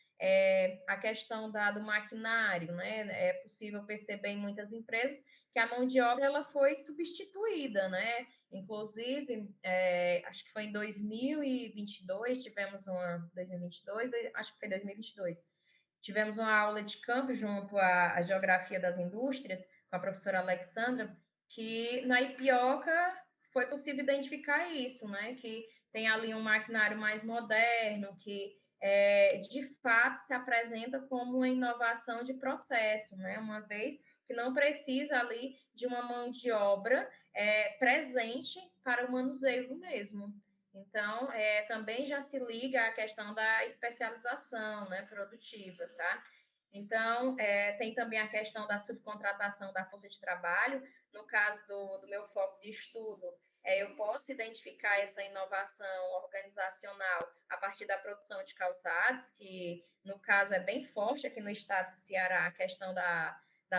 A questão do maquinário, né, é possível perceber em muitas empresas que a mão de obra ela foi substituída, né? Inclusive, acho que foi em 2022, tivemos uma 2022, acho que foi 2022. Tivemos uma aula de campo junto à Geografia das Indústrias, com a professora Alexandra, que na Ipioca foi possível identificar isso, né? Que tem ali um maquinário mais moderno, que de fato se apresenta como uma inovação de processo, né? Uma vez que não precisa ali de uma mão de obra presente para o manuseio do mesmo. Então, também já se liga à questão da especialização, né, produtiva, tá? Então, tem também a questão da subcontratação da força de trabalho. No caso do meu foco de estudo, eu posso identificar essa inovação organizacional a partir da produção de calçados, que, no caso, é bem forte aqui no estado do Ceará, a questão da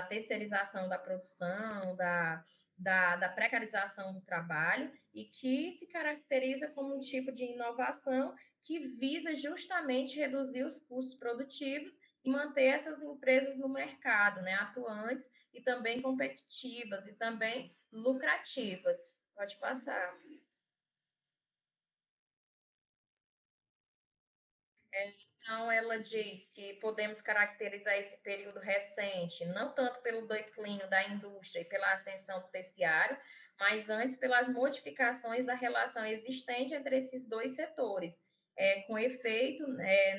terceirização da produção, da precarização do trabalho, e que se caracteriza como um tipo de inovação que visa justamente reduzir os custos produtivos e manter essas empresas no mercado, né, atuantes e também competitivas e também lucrativas. Pode passar. Então, ela diz que podemos caracterizar esse período recente não tanto pelo declínio da indústria e pela ascensão do terciário, mas antes pelas modificações da relação existente entre esses dois setores, com efeito,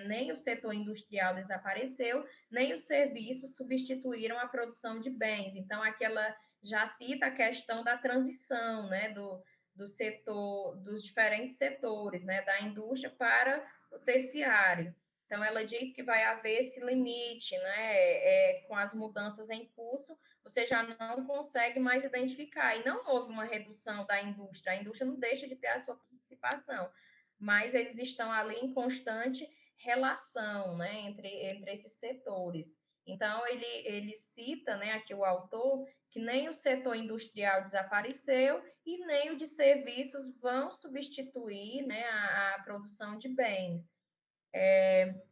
nem o setor industrial desapareceu, nem os serviços substituíram a produção de bens. Então, aquela já cita a questão da transição, né, do setor, dos diferentes setores, né, da indústria para o terciário. Então, ela diz que vai haver esse limite, né, com as mudanças em curso, você já não consegue mais identificar. E não houve uma redução da indústria, a indústria não deixa de ter a sua participação, mas eles estão ali em constante relação, né, entre esses setores. Então, ele cita, né, aqui o autor, que nem o setor industrial desapareceu e nem o de serviços vão substituir, né, a produção de bens.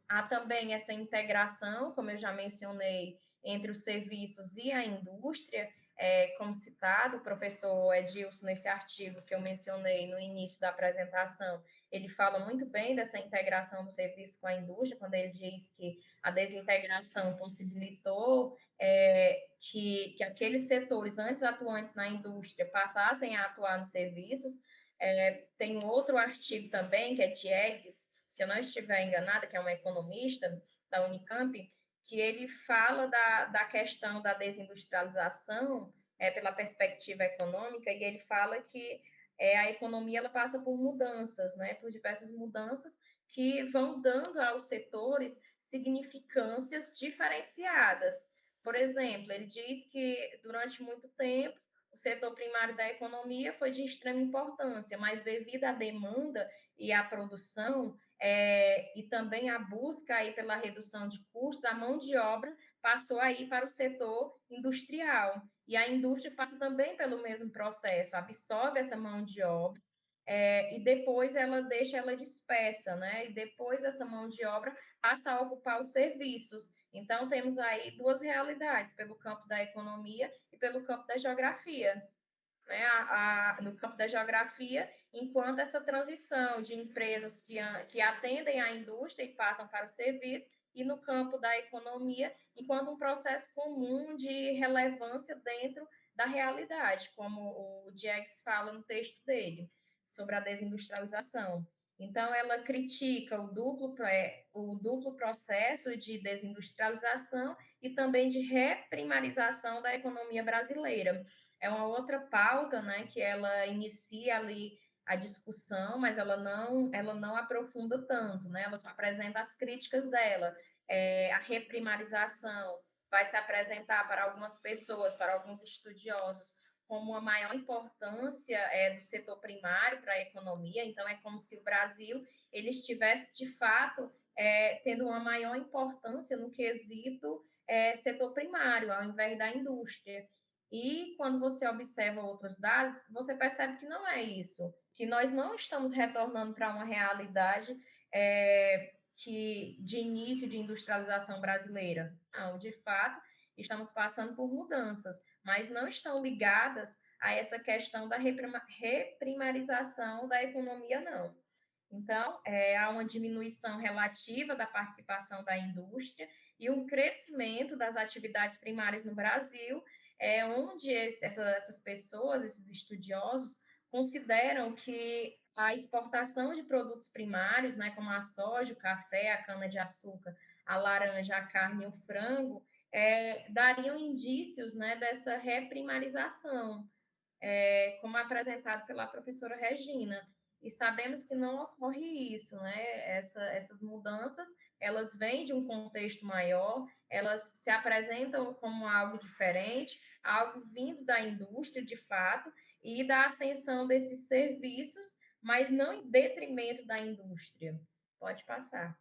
Há também essa integração, como eu já mencionei, entre os serviços e a indústria, como citado, o professor Edilson, nesse artigo que eu mencionei no início da apresentação, ele fala muito bem dessa integração do serviço com a indústria, quando ele diz que a desintegração possibilitou que aqueles setores antes atuantes na indústria passassem a atuar nos serviços. Tem um outro artigo também, que é de Eggs, se eu não estiver enganada, que é um economista da Unicamp, que ele fala da questão da desindustrialização pela perspectiva econômica, e ele fala que a economia ela passa por mudanças, né, por diversas mudanças que vão dando aos setores significâncias diferenciadas. Por exemplo, ele diz que durante muito tempo o setor primário da economia foi de extrema importância, mas devido à demanda e à produção, e também a busca aí pela redução de custos, a mão de obra passou aí para o setor industrial. E a indústria passa também pelo mesmo processo, absorve essa mão de obra, e depois ela deixa ela dispersa, né? E depois essa mão de obra passa a ocupar os serviços. Então, temos aí duas realidades, pelo campo da economia e pelo campo da geografia, né, no campo da geografia, enquanto essa transição de empresas que atendem à indústria e passam para o serviço, e no campo da economia, enquanto um processo comum de relevância dentro da realidade, como o Diegues fala no texto dele, sobre a desindustrialização. Então, ela critica o duplo processo de desindustrialização e também de reprimarização da economia brasileira. É uma outra pauta, né, que ela inicia ali a discussão, mas ela não aprofunda tanto, né? Ela só apresenta as críticas dela. A reprimarização vai se apresentar para algumas pessoas, para alguns estudiosos, como uma maior importância do setor primário para a economia. Então, é como se o Brasil ele estivesse, de fato, tendo uma maior importância no quesito setor primário, ao invés da indústria. E quando você observa outros dados, você percebe que não é isso, que nós não estamos retornando para uma realidade de início de industrialização brasileira. Não, de fato, estamos passando por mudanças, mas não estão ligadas a essa questão da reprimarização da economia, não. Então, há uma diminuição relativa da participação da indústria e um crescimento das atividades primárias no Brasil, onde essas pessoas, esses estudiosos, consideram que a exportação de produtos primários, né, como a soja, o café, a cana-de-açúcar, a laranja, a carne e o frango, dariam indícios, né, dessa reprimarização, como apresentado pela professora Regina. E sabemos que não ocorre isso, né? Essas mudanças, elas vêm de um contexto maior, elas se apresentam como algo diferente, algo vindo da indústria, de fato, e da ascensão desses serviços, mas não em detrimento da indústria. Pode passar.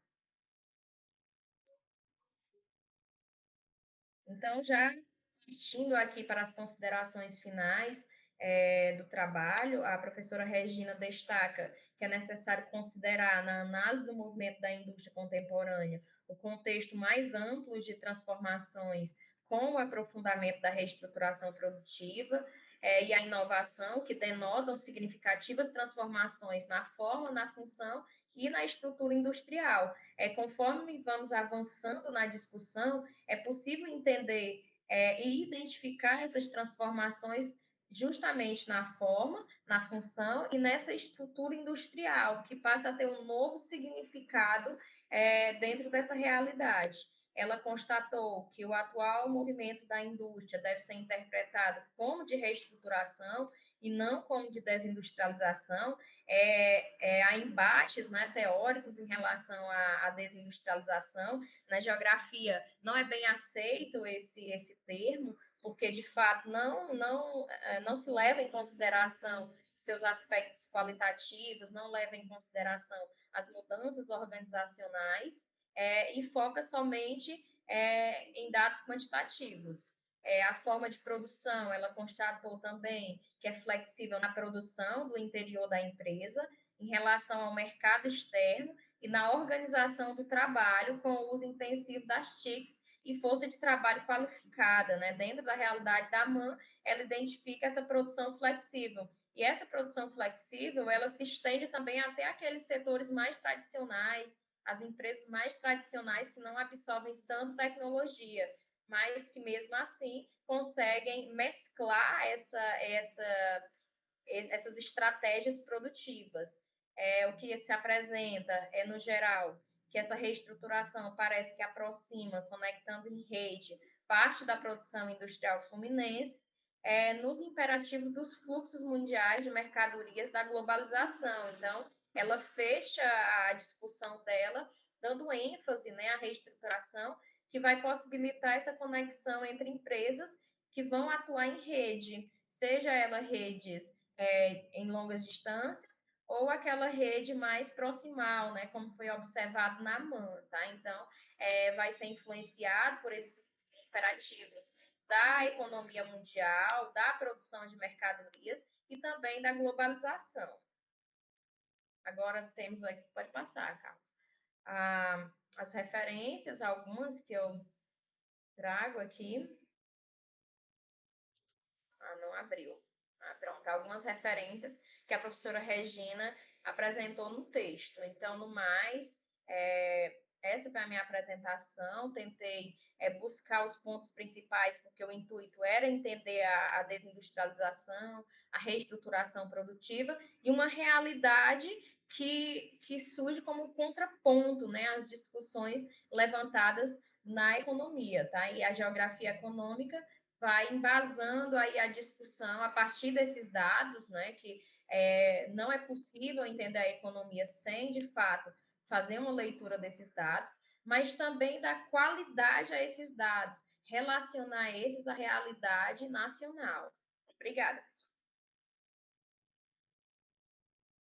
Então, já partindo aqui para as considerações finais do trabalho, a professora Regina destaca que é necessário considerar, na análise do movimento da indústria contemporânea, o contexto mais amplo de transformações com o aprofundamento da reestruturação produtiva e a inovação, que denotam significativas transformações na forma, na função e na estrutura industrial. Conforme vamos avançando na discussão, é possível entender e identificar essas transformações justamente na forma, na função e nessa estrutura industrial, que passa a ter um novo significado dentro dessa realidade. Ela constatou que o atual movimento da indústria deve ser interpretado como de reestruturação e não como de desindustrialização. Há embates, né, teóricos em relação à desindustrialização. Na geografia não é bem aceito esse termo, porque de fato não se leva em consideração seus aspectos qualitativos, não leva em consideração as mudanças organizacionais e foca somente em dados quantitativos. A forma de produção, ela constatou também que é flexível na produção do interior da empresa, em relação ao mercado externo e na organização do trabalho com o uso intensivo das TICs e força de trabalho qualificada, né? Dentro da realidade da MAN, ela identifica essa produção flexível. E essa produção flexível, ela se estende também até aqueles setores mais tradicionais, as empresas mais tradicionais que não absorvem tanto tecnologia, mas que mesmo assim conseguem mesclar essas estratégias produtivas. O que se apresenta no geral, que essa reestruturação parece que aproxima, conectando em rede, parte da produção industrial fluminense, nos imperativos dos fluxos mundiais de mercadorias da globalização. Então, ela fecha a discussão dela, dando ênfase, né, à reestruturação, que vai possibilitar essa conexão entre empresas que vão atuar em rede, seja ela redes em longas distâncias, ou aquela rede mais proximal, né, como foi observado na MAN, tá? Então, vai ser influenciado por esses imperativos da economia mundial, da produção de mercadorias e também da globalização. Agora temos aqui, pode passar, Carlos, as referências, algumas que eu trago aqui. Não abriu. Pronto, algumas referências que a professora Regina apresentou no texto. Então, no mais, essa foi a minha apresentação. Tentei buscar os pontos principais, porque o intuito era entender a desindustrialização, a reestruturação produtiva e uma realidade que surge como contraponto, né, às discussões levantadas na economia, tá? E a geografia econômica vai embasando aí a discussão a partir desses dados, né, que não é possível entender a economia sem, de fato, fazer uma leitura desses dados, mas também dar qualidade a esses dados, relacionar esses à realidade nacional. Obrigada, pessoal.